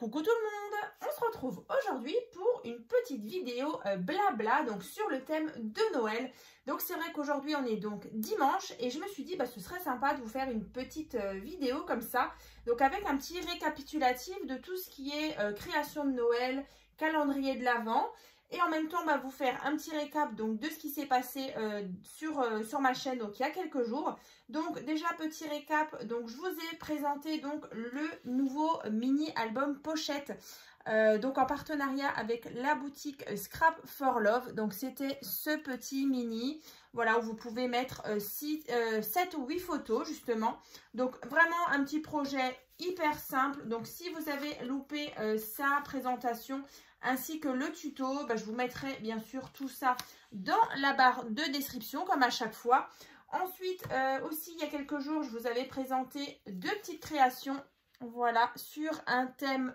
Coucou tout le monde, on se retrouve aujourd'hui pour une petite vidéo blabla donc sur le thème de Noël. Donc c'est vrai qu'aujourd'hui on est donc dimanche et je me suis dit ce serait sympa de vous faire une petite vidéo comme ça. Donc avec un petit récapitulatif de tout ce qui est création de Noël, calendrier de l'Avent. Et en même temps, vous faire un petit récap donc, de ce qui s'est passé sur ma chaîne donc, il y a quelques jours. Donc déjà, petit récap, donc, je vous ai présenté donc, le nouveau mini-album pochette. Donc en partenariat avec la boutique Scrap for Love. Donc c'était ce petit mini, voilà, où vous pouvez mettre 7 ou 8 photos justement. Donc vraiment un petit projet hyper simple. Donc si vous avez loupé sa présentation ainsi que le tuto, je vous mettrai bien sûr tout ça dans la barre de description comme à chaque fois. Ensuite aussi il y a quelques jours je vous avais présenté deux petites créations. Voilà, sur un thème,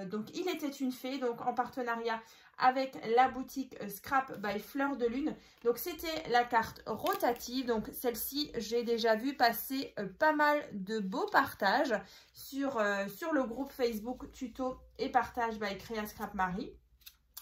donc il était une fée, donc en partenariat avec la boutique Scrap by Fleur de Lune. Donc c'était la carte rotative, donc celle-ci j'ai déjà vu passer pas mal de beaux partages sur le groupe Facebook Tuto et Partage by Créa Scrap Marie.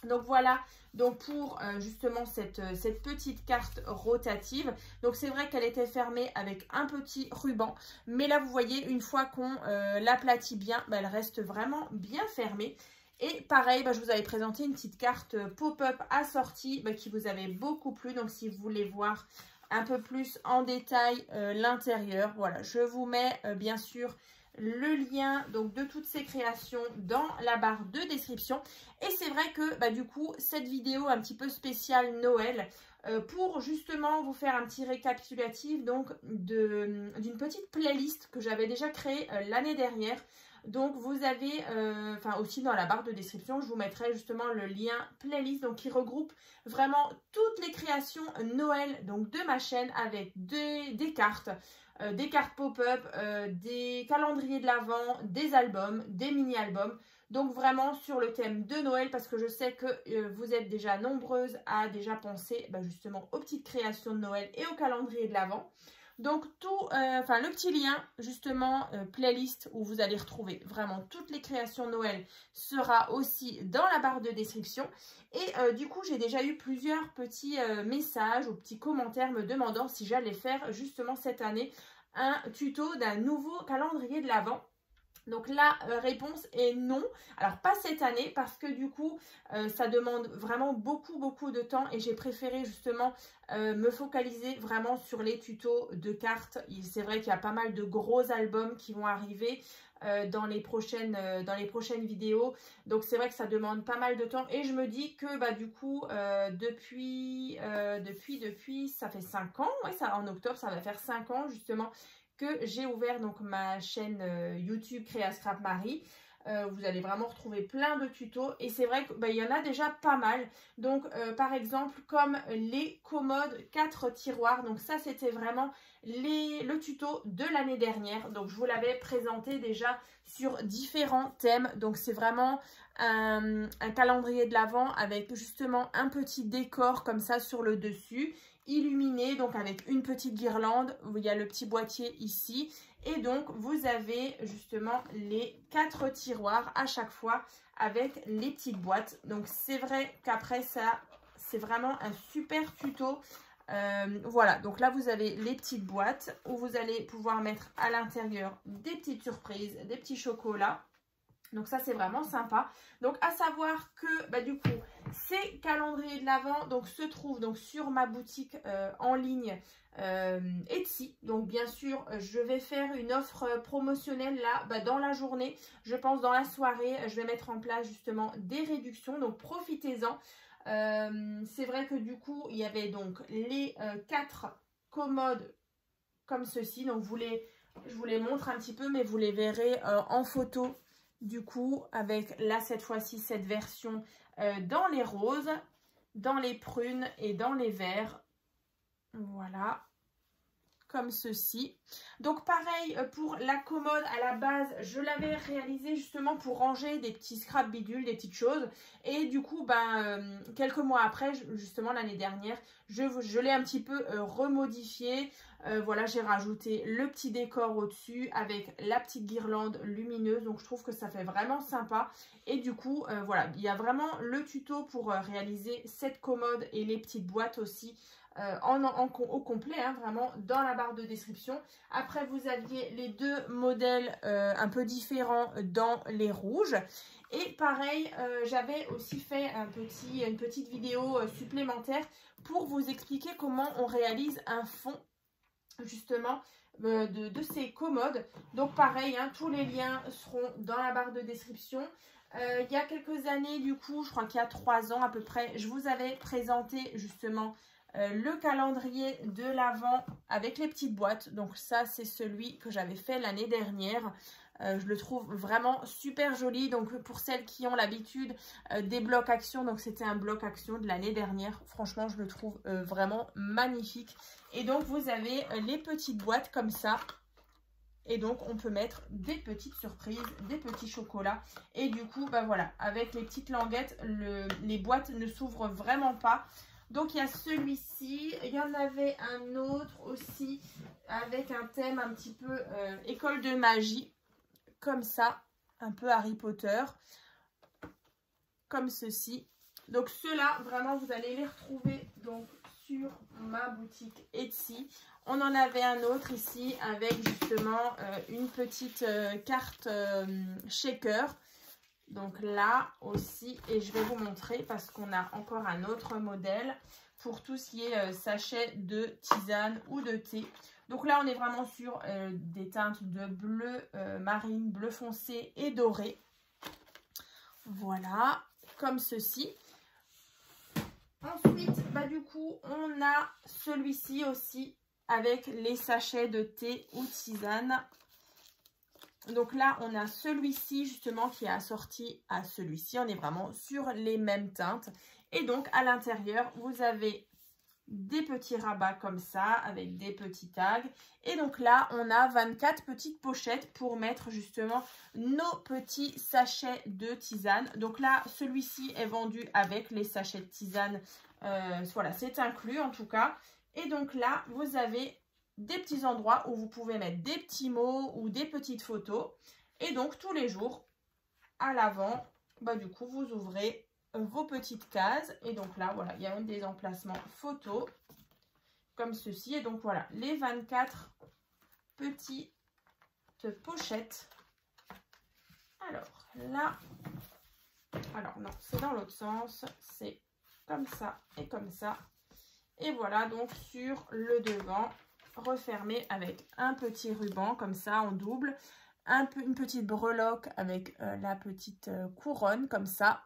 Donc voilà, donc pour justement cette petite carte rotative. Donc c'est vrai qu'elle était fermée avec un petit ruban. Mais là vous voyez, une fois qu'on l'aplatit bien, elle reste vraiment bien fermée. Et pareil, je vous avais présenté une petite carte pop-up assortie qui vous avait beaucoup plu. Donc si vous voulez voir un peu plus en détail l'intérieur, voilà, je vous mets bien sûr le lien donc de toutes ces créations dans la barre de description. Et c'est vrai que du coup cette vidéo un petit peu spéciale Noël pour justement vous faire un petit récapitulatif donc d'une petite playlist que j'avais déjà créée l'année dernière. Donc vous avez, aussi dans la barre de description, je vous mettrai justement le lien playlist donc qui regroupe vraiment toutes les créations Noël donc de ma chaîne avec des cartes pop-up, des calendriers de l'Avent, des albums, des mini-albums. Donc vraiment sur le thème de Noël parce que je sais que vous êtes déjà nombreuses à déjà penser justement aux petites créations de Noël et au calendrier de l'Avent. Donc tout, le petit lien justement playlist où vous allez retrouver vraiment toutes les créations Noël sera aussi dans la barre de description. Et du coup j'ai déjà eu plusieurs petits messages ou petits commentaires me demandant si j'allais faire justement cette année un tuto d'un nouveau calendrier de l'Avent. Donc la réponse est non. Alors pas cette année parce que du coup ça demande vraiment beaucoup de temps et j'ai préféré justement me focaliser vraiment sur les tutos de cartes. C'est vrai qu'il y a pas mal de gros albums qui vont arriver dans les prochaines vidéos. Donc c'est vrai que ça demande pas mal de temps et je me dis que du coup depuis ça fait 5 ans, ouais, ça, en octobre ça va faire 5 ans justement que j'ai ouvert donc ma chaîne YouTube Créa Scrap Marie. Vous allez vraiment retrouver plein de tutos et c'est vrai qu'il y en a déjà pas mal. Donc par exemple comme les commodes 4 tiroirs. Donc ça c'était vraiment le tuto de l'année dernière. Donc je vous l'avais présenté déjà sur différents thèmes. Donc c'est vraiment un calendrier de l'Avent avec justement un petit décor comme ça sur le dessus, illuminé donc avec une petite guirlande. Il y a le petit boîtier ici et donc vous avez justement les 4 tiroirs à chaque fois avec les petites boîtes. Donc c'est vrai qu'après ça c'est vraiment un super tuto. Voilà, donc là vous avez les petites boîtes où vous allez pouvoir mettre à l'intérieur des petites surprises, des petits chocolats. Donc ça c'est vraiment sympa. Donc à savoir que du coup ces calendriers de l'Avent donc se trouvent donc sur ma boutique en ligne Etsy. Donc bien sûr je vais faire une offre promotionnelle là dans la journée. Je pense dans la soirée je vais mettre en place justement des réductions. Donc profitez-en. C'est vrai que du coup il y avait donc les 4 commodes comme ceci. Donc je vous les montre un petit peu mais vous les verrez en photo. Du coup, avec là, cette fois-ci, cette version dans les roses, dans les prunes et dans les verts. Voilà. comme ceci. Donc pareil pour la commode, à la base je l'avais réalisée justement pour ranger des petits scraps bidules, des petites choses, et du coup quelques mois après, justement l'année dernière, je l'ai un petit peu remodifié. Voilà, j'ai rajouté le petit décor au-dessus avec la petite guirlande lumineuse, donc je trouve que ça fait vraiment sympa. Et du coup voilà, il y a vraiment le tuto pour réaliser cette commode et les petites boîtes aussi au complet, hein, vraiment dans la barre de description. Après vous aviez les deux modèles un peu différents dans les rouges. Et pareil, j'avais aussi fait une petite vidéo supplémentaire pour vous expliquer comment on réalise un fond justement de ces commodes. Donc pareil, hein, tous les liens seront dans la barre de description. Il y a quelques années, du coup, je crois qu'il y a 3 ans à peu près, je vous avais présenté justement le calendrier de l'Avent avec les petites boîtes. Donc ça, c'est celui que j'avais fait l'année dernière. Je le trouve vraiment super joli. Donc pour celles qui ont l'habitude des blocs action, donc c'était un bloc action de l'année dernière. Franchement, je le trouve vraiment magnifique. Et donc vous avez les petites boîtes comme ça. Et donc on peut mettre des petites surprises, des petits chocolats. Et du coup, voilà, avec les petites languettes, les boîtes ne s'ouvrent vraiment pas. Donc il y a celui-ci, il y en avait un autre aussi avec un thème un petit peu école de magie, comme ça, un peu Harry Potter, comme ceci. Donc ceux-là, vraiment, vous allez les retrouver donc sur ma boutique Etsy. On en avait un autre ici avec justement une petite carte shaker. Donc là aussi, et je vais vous montrer parce qu'on a encore un autre modèle pour tout ce qui est sachet de tisane ou de thé. Donc là, on est vraiment sur des teintes de bleu marine, bleu foncé et doré. Voilà, comme ceci. Ensuite, du coup, on a celui-ci aussi avec les sachets de thé ou tisane. Donc là, on a celui-ci justement qui est assorti à celui-ci. On est vraiment sur les mêmes teintes. Et donc, à l'intérieur, vous avez des petits rabats comme ça avec des petits tags. Et donc là, on a 24 petites pochettes pour mettre justement nos petits sachets de tisane. Donc là, celui-ci est vendu avec les sachets de tisane. Voilà, c'est inclus en tout cas. Et donc là, vous avez des petits endroits où vous pouvez mettre des petits mots ou des petites photos. Et donc, tous les jours, à l'avant, du coup, vous ouvrez vos petites cases. Et donc là, voilà, il y a même des emplacements photos comme ceci. Et donc, voilà, les 24 petites pochettes. Alors, là, alors non, c'est dans l'autre sens. C'est comme ça et comme ça. Et voilà, donc, sur le devant, refermé avec un petit ruban comme ça en double, une petite breloque avec la petite couronne comme ça.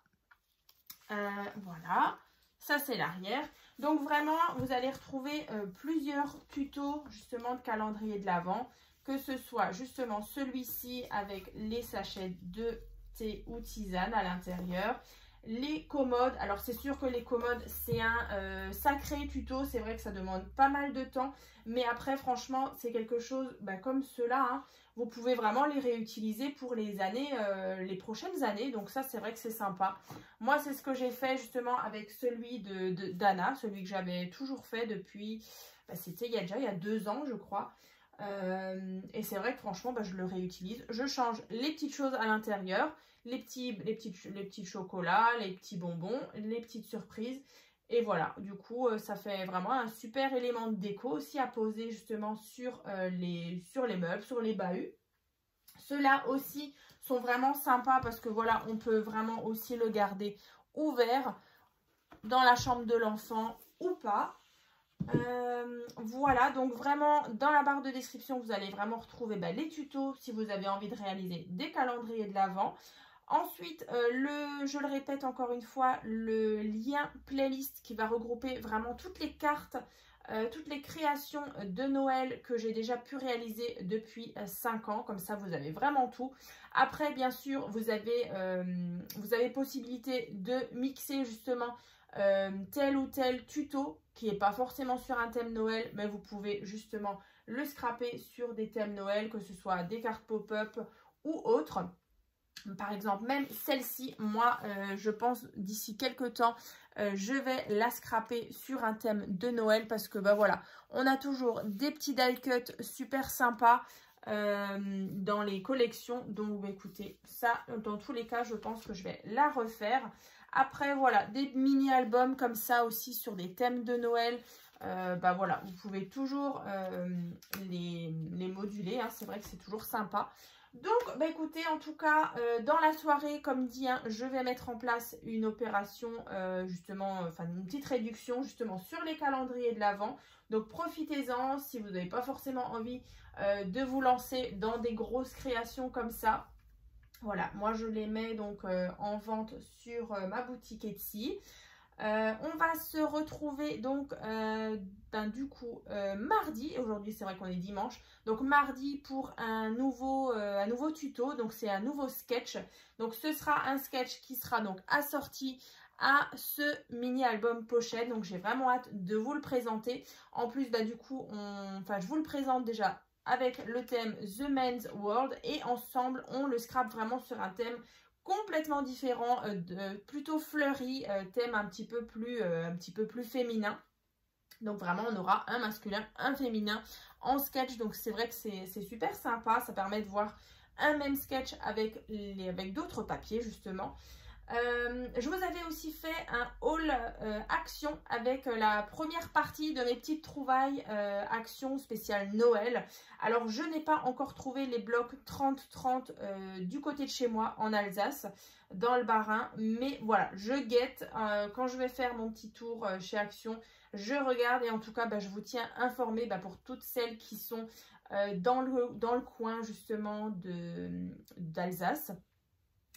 Voilà, ça c'est l'arrière. Donc vraiment, vous allez retrouver plusieurs tutos justement de calendrier de l'Avent, que ce soit justement celui-ci avec les sachets de thé ou tisane à l'intérieur. Les commodes, alors c'est sûr que les commodes c'est un sacré tuto, c'est vrai que ça demande pas mal de temps, mais après franchement c'est quelque chose comme ceux-là, hein, vous pouvez vraiment les réutiliser pour les années, les prochaines années, donc ça c'est vrai que c'est sympa. Moi c'est ce que j'ai fait justement avec celui d'Anna, celui que j'avais toujours fait depuis, c'était il y a 2 ans je crois. Et c'est vrai que franchement je le réutilise, je change les petites choses à l'intérieur, les petits chocolats, les petits bonbons, les petites surprises. Et voilà, du coup, ça fait vraiment un super élément de déco aussi à poser justement sur les meubles, sur les bahuts. Ceux-là aussi sont vraiment sympas parce que voilà, on peut vraiment aussi le garder ouvert dans la chambre de l'enfant ou pas. Voilà, donc vraiment dans la barre de description, vous allez vraiment retrouver les tutos si vous avez envie de réaliser des calendriers de l'Avent. Ensuite, je le répète encore une fois, le lien playlist qui va regrouper vraiment toutes les cartes, toutes les créations de Noël que j'ai déjà pu réaliser depuis 5 ans. Comme ça, vous avez vraiment tout. Après, bien sûr, vous avez possibilité de mixer justement tel ou tel tuto qui n'est pas forcément sur un thème Noël, mais vous pouvez justement le scraper sur des thèmes Noël, que ce soit des cartes pop-up ou autres. Par exemple, même celle-ci, moi, je pense d'ici quelques temps, je vais la scraper sur un thème de Noël parce que, bah voilà, on a toujours des petits die cuts super sympas dans les collections. Donc, bah, écoutez, ça, dans tous les cas, je pense que je vais la refaire. Après, voilà, des mini-albums comme ça aussi sur des thèmes de Noël. Bah voilà, vous pouvez toujours les moduler, hein, c'est vrai que c'est toujours sympa. Donc, bah écoutez, en tout cas, dans la soirée, comme dit, hein, je vais mettre en place une opération, justement, enfin une petite réduction justement sur les calendriers de l'Avent. Donc, profitez-en si vous n'avez pas forcément envie de vous lancer dans des grosses créations comme ça. Voilà, moi je les mets donc en vente sur ma boutique Etsy. On va se retrouver donc du coup mardi, aujourd'hui c'est vrai qu'on est dimanche, donc mardi pour un nouveau tuto, donc c'est un nouveau sketch. Donc ce sera un sketch qui sera donc assorti à ce mini album pochette, donc j'ai vraiment hâte de vous le présenter. En plus du coup, je vous le présente déjà avec le thème The Men's World et ensemble on le scrape vraiment sur un thème complètement différent, plutôt fleuri, thème un petit peu plus féminin. Donc vraiment on aura un masculin, un féminin en sketch. Donc c'est vrai que c'est super sympa, ça permet de voir un même sketch avec d'autres papiers justement. Je vous avais aussi fait un haul action avec la première partie de mes petites trouvailles action spéciale Noël. Alors je n'ai pas encore trouvé les blocs 30-30 du côté de chez moi en Alsace, dans le Bas-Rhin, mais voilà, je guette. Quand je vais faire mon petit tour chez Action, je regarde et en tout cas je vous tiens informé pour toutes celles qui sont dans le coin justement d'Alsace.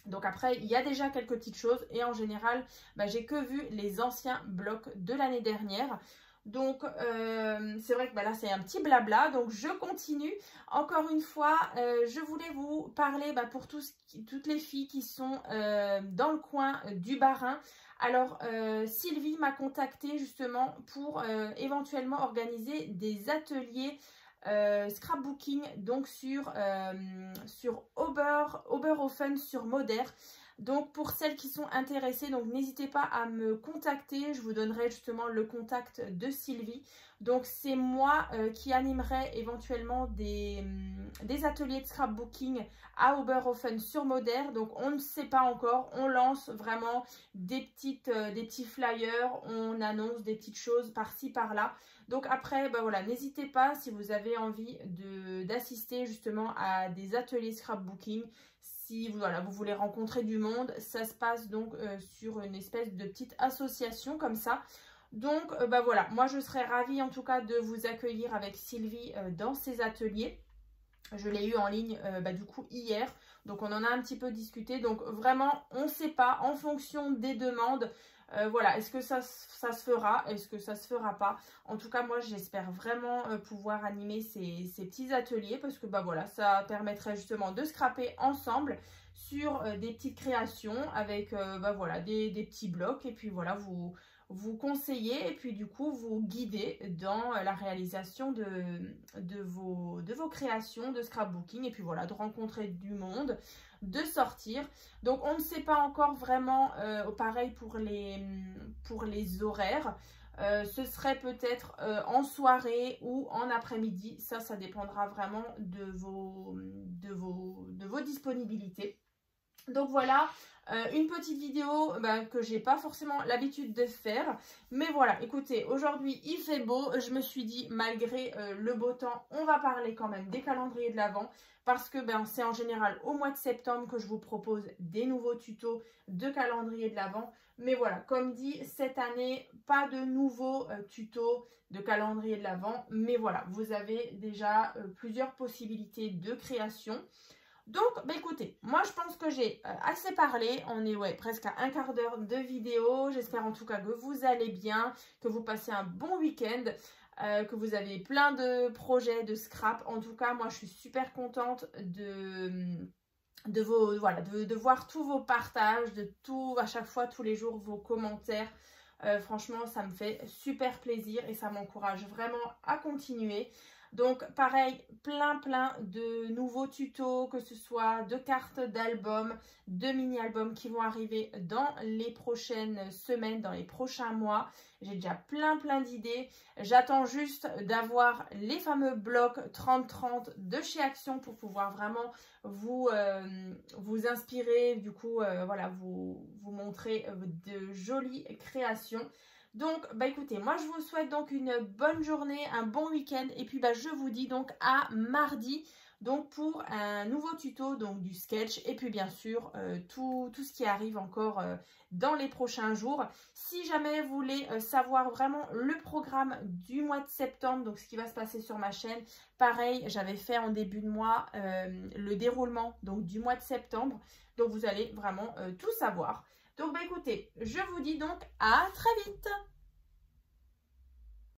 Donc après, il y a déjà quelques petites choses et en général, j'ai que vu les anciens blocs de l'année dernière. Donc c'est vrai que là c'est un petit blabla, donc je continue. Encore une fois, je voulais vous parler pour toutes les filles qui sont dans le coin du Bas-Rhin. Alors Sylvie m'a contactée justement pour éventuellement organiser des ateliers scrapbooking donc sur Oberhofen sur Moder. Donc pour celles qui sont intéressées, donc n'hésitez pas à me contacter, je vous donnerai justement le contact de Sylvie. Donc c'est moi qui animerai éventuellement des ateliers de scrapbooking à Oberhofen sur Moder. Donc on ne sait pas encore, on lance vraiment des petits flyers, on annonce des petites choses par-ci par-là. Donc après, voilà, n'hésitez pas si vous avez envie d'assister justement à des ateliers scrapbooking. Si vous voulez rencontrer du monde, ça se passe donc sur une espèce de petite association comme ça. Donc voilà, moi je serais ravie en tout cas de vous accueillir avec Sylvie dans ces ateliers. Je l'ai eu en ligne du coup hier, donc on en a un petit peu discuté. Donc vraiment, on ne sait pas en fonction des demandes. Voilà, est-ce que ça se fera? Est-ce que ça se fera pas? En tout cas, moi, j'espère vraiment pouvoir animer ces petits ateliers parce que, voilà, ça permettrait justement de scraper ensemble sur des petites créations avec, voilà, des petits blocs. Et puis, voilà, vous conseiller et puis, du coup, vous guider dans la réalisation de vos créations de scrapbooking. Et puis, voilà, de rencontrer du monde, de sortir. Donc on ne sait pas encore vraiment, pareil pour les horaires, ce serait peut-être en soirée ou en après-midi, ça dépendra vraiment de vos disponibilités. Donc voilà, une petite vidéo que j'ai pas forcément l'habitude de faire. Mais voilà, écoutez, aujourd'hui il fait beau. Je me suis dit, malgré le beau temps, on va parler quand même des calendriers de l'Avent. Parce que c'est en général au mois de septembre que je vous propose des nouveaux tutos de calendrier de l'Avent. Mais voilà, comme dit, cette année, pas de nouveaux tutos de calendrier de l'Avent. Mais voilà, vous avez déjà plusieurs possibilités de création. Donc, écoutez, moi je pense que j'ai assez parlé. On est presque à un quart d'heure de vidéo. J'espère en tout cas que vous allez bien, que vous passez un bon week-end, que vous avez plein de projets de scrap. En tout cas, moi je suis super contente de voir tous vos partages, de tout, à chaque fois, tous les jours, vos commentaires. Franchement, ça me fait super plaisir et ça m'encourage vraiment à continuer. Donc pareil, plein de nouveaux tutos, que ce soit de cartes d'albums, de mini-albums qui vont arriver dans les prochaines semaines, dans les prochains mois. J'ai déjà plein d'idées. J'attends juste d'avoir les fameux blocs 30-30 de chez Action pour pouvoir vraiment vous inspirer, du coup, voilà, vous montrer de jolies créations. Donc, bah écoutez, moi je vous souhaite donc une bonne journée, un bon week-end et puis bah je vous dis donc à mardi donc pour un nouveau tuto donc du sketch et puis bien sûr tout ce qui arrive encore dans les prochains jours. Si jamais vous voulez savoir vraiment le programme du mois de septembre, donc ce qui va se passer sur ma chaîne, pareil, j'avais fait en début de mois le déroulement donc du mois de septembre, donc vous allez vraiment tout savoir. Donc bah écoutez, je vous dis donc à très vite.